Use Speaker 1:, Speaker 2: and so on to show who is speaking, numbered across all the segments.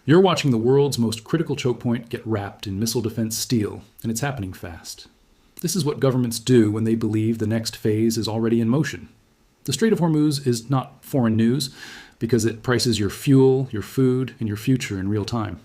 Speaker 1: You're watching the world's most critical choke point get wrapped in missile defense steel, and it's happening fast. This is what governments do when they believe the next phase is already in motion. The Strait of Hormuz is not foreign news because it prices your fuel, your food, and your future in real time.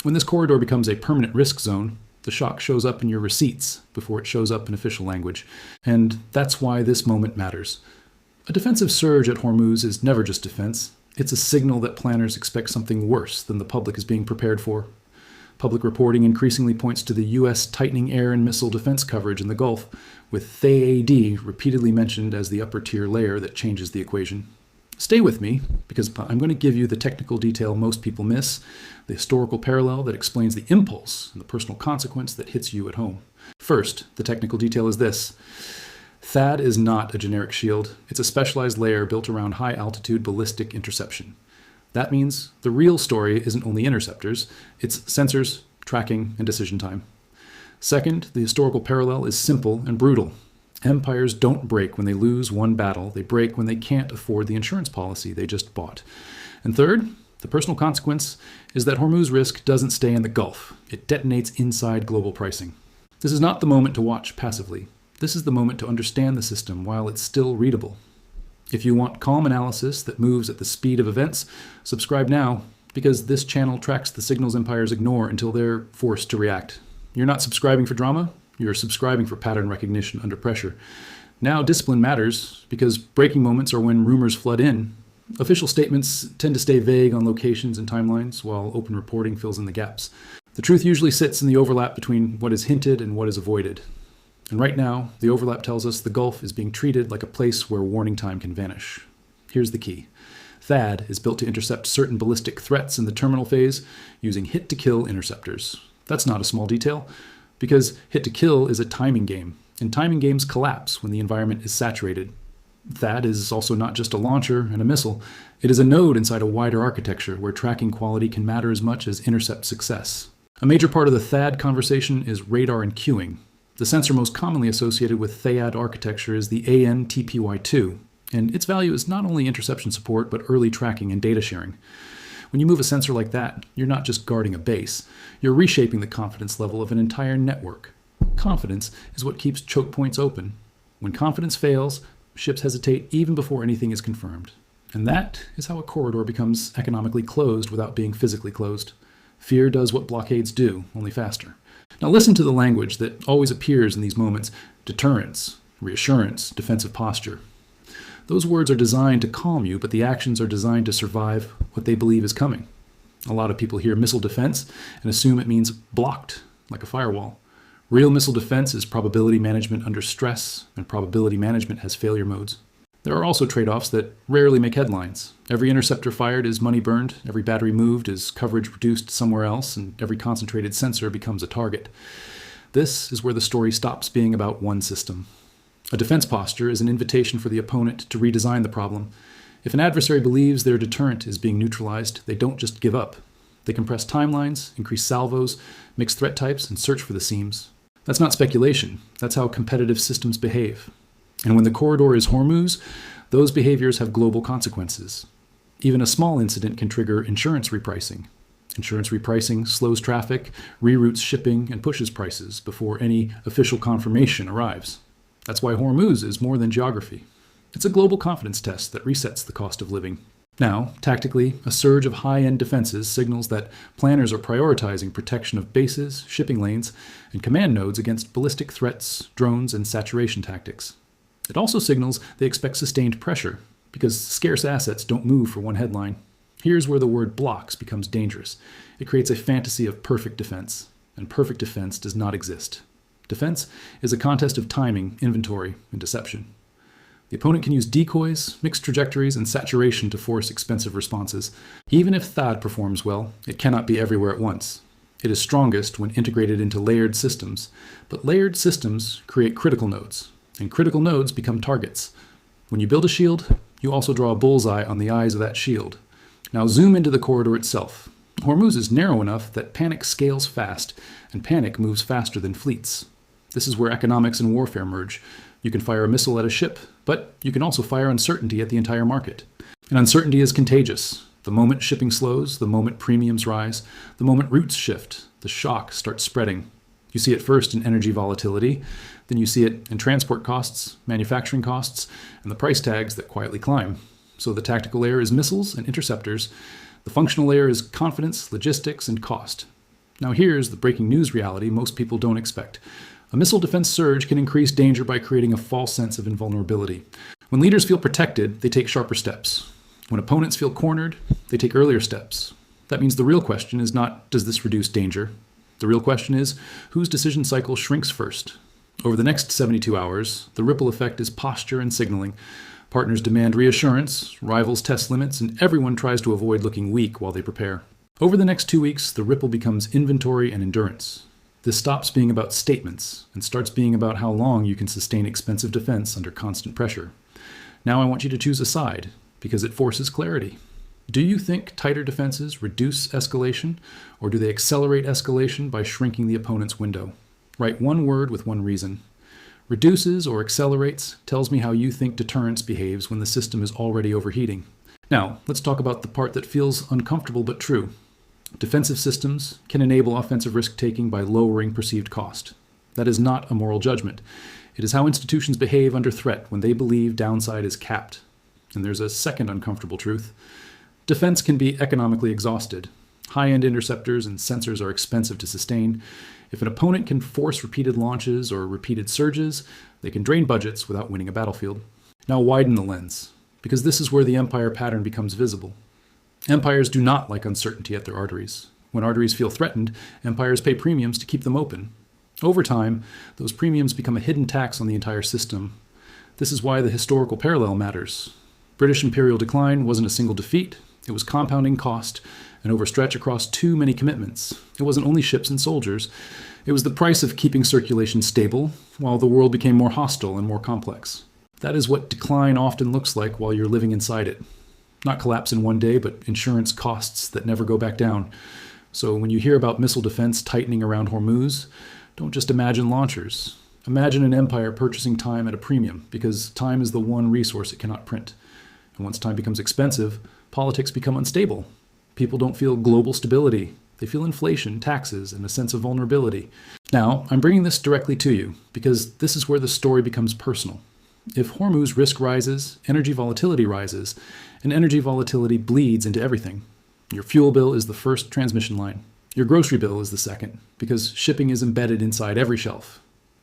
Speaker 1: When this corridor becomes a permanent risk zone, the shock shows up in your receipts before it shows up in official language. And that's why this moment matters. A defensive surge at Hormuz is never just defense. It's a signal that planners expect something worse than the public is being prepared for. Public reporting increasingly points to the U.S. tightening air and missile defense coverage in the Gulf, with THAAD repeatedly mentioned as the upper-tier layer that changes the equation. Stay with me, because I'm going to give you the technical detail most people miss, the historical parallel that explains the impulse and the personal consequence that hits you at home. First, the technical detail is this. THAAD is not a generic shield. It's a specialized layer built around high-altitude ballistic interception. That means the real story isn't only interceptors, it's sensors, tracking, and decision time. Second, the historical parallel is simple and brutal. Empires don't break when they lose one battle, they break when they can't afford the insurance policy they just bought. And third, the personal consequence is that Hormuz risk doesn't stay in the Gulf. It detonates inside global pricing. This is not the moment to watch passively. This is the moment to understand the system while it's still readable. If you want calm analysis that moves at the speed of events, subscribe now, because this channel tracks the signals empires ignore until they're forced to react. You're not subscribing for drama, you're subscribing for pattern recognition under pressure. Now discipline matters, because breaking moments are when rumors flood in. Official statements tend to stay vague on locations and timelines, while open reporting fills in the gaps. The truth usually sits in the overlap between what is hinted and what is avoided. And right now, the overlap tells us the Gulf is being treated like a place where warning time can vanish. Here's the key. THAAD is built to intercept certain ballistic threats in the terminal phase using hit-to-kill interceptors. That's not a small detail, because hit-to-kill is a timing game, and timing games collapse when the environment is saturated. THAAD is also not just a launcher and a missile. It is a node inside a wider architecture where tracking quality can matter as much as intercept success. A major part of the THAAD conversation is radar and queuing. The sensor most commonly associated with THAAD architecture is the AN-TPY2, and its value is not only interception support, but early tracking and data sharing. When you move a sensor like that, you're not just guarding a base, you're reshaping the confidence level of an entire network. Confidence is what keeps choke points open. When confidence fails, ships hesitate even before anything is confirmed. And that is how a corridor becomes economically closed without being physically closed. Fear does what blockades do, only faster. Now listen to the language that always appears in these moments: deterrence, reassurance, defensive posture. Those words are designed to calm you, but the actions are designed to survive what they believe is coming. A lot of people hear missile defense and assume it means blocked, like a firewall. Real missile defense is probability management under stress, and probability management has failure modes. There are also trade-offs that rarely make headlines. Every interceptor fired is money burned, every battery moved is coverage reduced somewhere else, and every concentrated sensor becomes a target. This is where the story stops being about one system. A defense posture is an invitation for the opponent to redesign the problem. If an adversary believes their deterrent is being neutralized, they don't just give up. They compress timelines, increase salvos, mix threat types, and search for the seams. That's not speculation. That's how competitive systems behave. And when the corridor is Hormuz, those behaviors have global consequences. Even a small incident can trigger insurance repricing. Insurance repricing slows traffic, reroutes shipping, and pushes prices before any official confirmation arrives. That's why Hormuz is more than geography. It's a global confidence test that resets the cost of living. Now, tactically, a surge of high-end defenses signals that planners are prioritizing protection of bases, shipping lanes, and command nodes against ballistic threats, drones, and saturation tactics. It also signals they expect sustained pressure, because scarce assets don't move for one headline. Here's where the word blocks becomes dangerous. It creates a fantasy of perfect defense, and perfect defense does not exist. Defense is a contest of timing, inventory, and deception. The opponent can use decoys, mixed trajectories, and saturation to force expensive responses. Even if THAAD performs well, it cannot be everywhere at once. It is strongest when integrated into layered systems, but layered systems create critical nodes, and critical nodes become targets. When you build a shield, you also draw a bullseye on the eyes of that shield. Now zoom into the corridor itself. Hormuz is narrow enough that panic scales fast, and panic moves faster than fleets. This is where economics and warfare merge. You can fire a missile at a ship, but you can also fire uncertainty at the entire market. And uncertainty is contagious. The moment shipping slows, the moment premiums rise, the moment routes shift, the shock starts spreading. You see it first in energy volatility, then you see it in transport costs, manufacturing costs, and the price tags that quietly climb. So the tactical layer is missiles and interceptors. The functional layer is confidence, logistics, and cost. Now here's the breaking news reality most people don't expect. A missile defense surge can increase danger by creating a false sense of invulnerability. When leaders feel protected, they take sharper steps. When opponents feel cornered, they take earlier steps. That means the real question is not, does this reduce danger? The real question is, whose decision cycle shrinks first? Over the next 72 hours, the ripple effect is posture and signaling. Partners demand reassurance, rivals test limits, and everyone tries to avoid looking weak while they prepare. Over the next 2 weeks, the ripple becomes inventory and endurance. This stops being about statements and starts being about how long you can sustain expensive defense under constant pressure. Now I want you to choose a side, because it forces clarity. Do you think tighter defenses reduce escalation, or do they accelerate escalation by shrinking the opponent's window? Write one word with one reason. Reduces or accelerates tells me how you think deterrence behaves when the system is already overheating. Now, let's talk about the part that feels uncomfortable but true. Defensive systems can enable offensive risk-taking by lowering perceived cost. That is not a moral judgment. It is how institutions behave under threat when they believe downside is capped. And there's a second uncomfortable truth. Defense can be economically exhausted. High-end interceptors and sensors are expensive to sustain. If an opponent can force repeated launches or repeated surges, they can drain budgets without winning a battlefield. Now widen the lens, because this is where the empire pattern becomes visible. Empires do not like uncertainty at their arteries. When arteries feel threatened, empires pay premiums to keep them open. Over time, those premiums become a hidden tax on the entire system. This is why the historical parallel matters. British imperial decline wasn't a single defeat. It was compounding cost, an overstretch across too many commitments. It wasn't only ships and soldiers. It was the price of keeping circulation stable, while the world became more hostile and more complex. That is what decline often looks like while you're living inside it. Not collapse in one day, but insurance costs that never go back down. So when you hear about missile defense tightening around Hormuz, don't just imagine launchers. Imagine an empire purchasing time at a premium, because time is the one resource it cannot print. And once time becomes expensive, politics become unstable. People don't feel global stability. They feel inflation, taxes, and a sense of vulnerability. Now, I'm bringing this directly to you, because this is where the story becomes personal. If Hormuz risk rises, energy volatility rises, and energy volatility bleeds into everything. Your fuel bill is the first transmission line. Your grocery bill is the second, because shipping is embedded inside every shelf.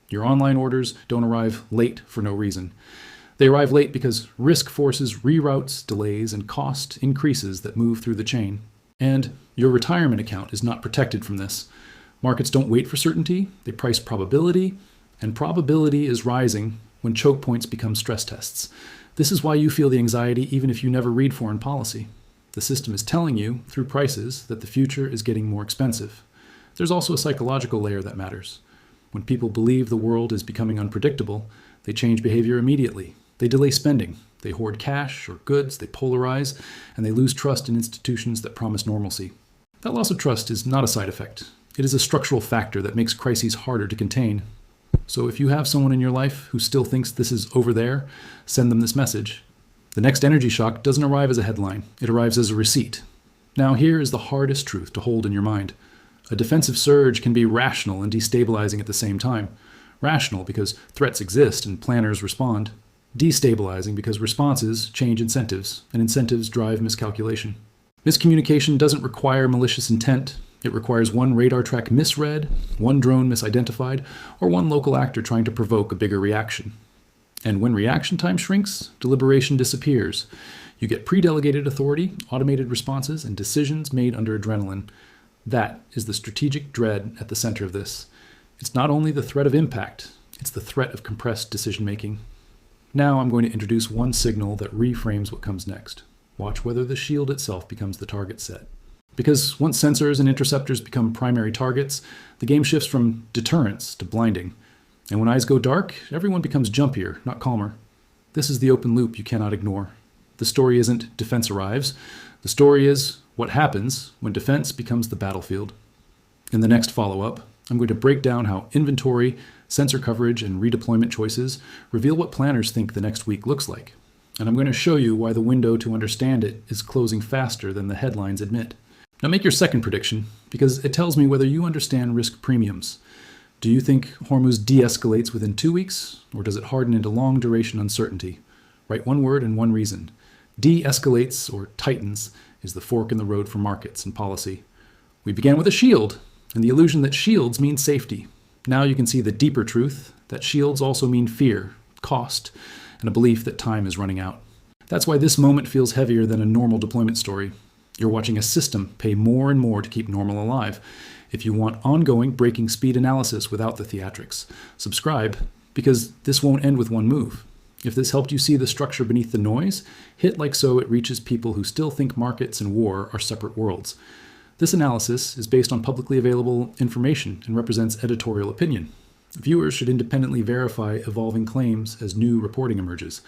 Speaker 1: Your online orders don't arrive late for no reason. They arrive late because risk forces reroutes, delays, and cost increases that move through the chain. And your retirement account is not protected from this. Markets don't wait for certainty, they price probability, and probability is rising when choke points become stress tests. This is why you feel the anxiety even if you never read foreign policy. The system is telling you, through prices, that the future is getting more expensive. There's also a psychological layer that matters. When people believe the world is becoming unpredictable, they change behavior immediately. They delay spending, they hoard cash or goods, they polarize, and they lose trust in institutions that promise normalcy. That loss of trust is not a side effect. It is a structural factor that makes crises harder to contain. So if you have someone in your life who still thinks this is over there, send them this message. The next energy shock doesn't arrive as a headline, it arrives as a receipt. Now here is the hardest truth to hold in your mind. A defensive surge can be rational and destabilizing at the same time. Rational because threats exist and planners respond. Destabilizing because responses change incentives, and incentives drive miscalculation. Miscommunication doesn't require malicious intent. It requires one radar track misread, one drone misidentified, or one local actor trying to provoke a bigger reaction. And when reaction time shrinks, deliberation disappears. You get pre-delegated authority, automated responses, and decisions made under adrenaline. That is the strategic dread at the center of this. It's not only the threat of impact, it's the threat of compressed decision-making. Now I'm going to introduce one signal that reframes what comes next. Watch whether the shield itself becomes the target set. Because once sensors and interceptors become primary targets, the game shifts from deterrence to blinding. And when eyes go dark, everyone becomes jumpier, not calmer. This is the open loop you cannot ignore. The story isn't defense arrives. The story is what happens when defense becomes the battlefield. In the next follow-up, I'm going to break down how inventory, sensor coverage, and redeployment choices reveal what planners think the next week looks like. And I'm going to show you why the window to understand it is closing faster than the headlines admit. Now make your second prediction, because it tells me whether you understand risk premiums. Do you think Hormuz de-escalates within 2 weeks, or does it harden into long-duration uncertainty? Write one word and one reason. De-escalates, or tightens, is the fork in the road for markets and policy. We began with a shield, and the illusion that shields mean safety. Now you can see the deeper truth, that shields also mean fear, cost, and a belief that time is running out. That's why this moment feels heavier than a normal deployment story. You're watching a system pay more and more to keep normal alive. If you want ongoing breaking speed analysis without the theatrics, subscribe, because this won't end with one move. If this helped you see the structure beneath the noise, hit like so it reaches people who still think markets and war are separate worlds. This analysis is based on publicly available information and represents editorial opinion. Viewers should independently verify evolving claims as new reporting emerges.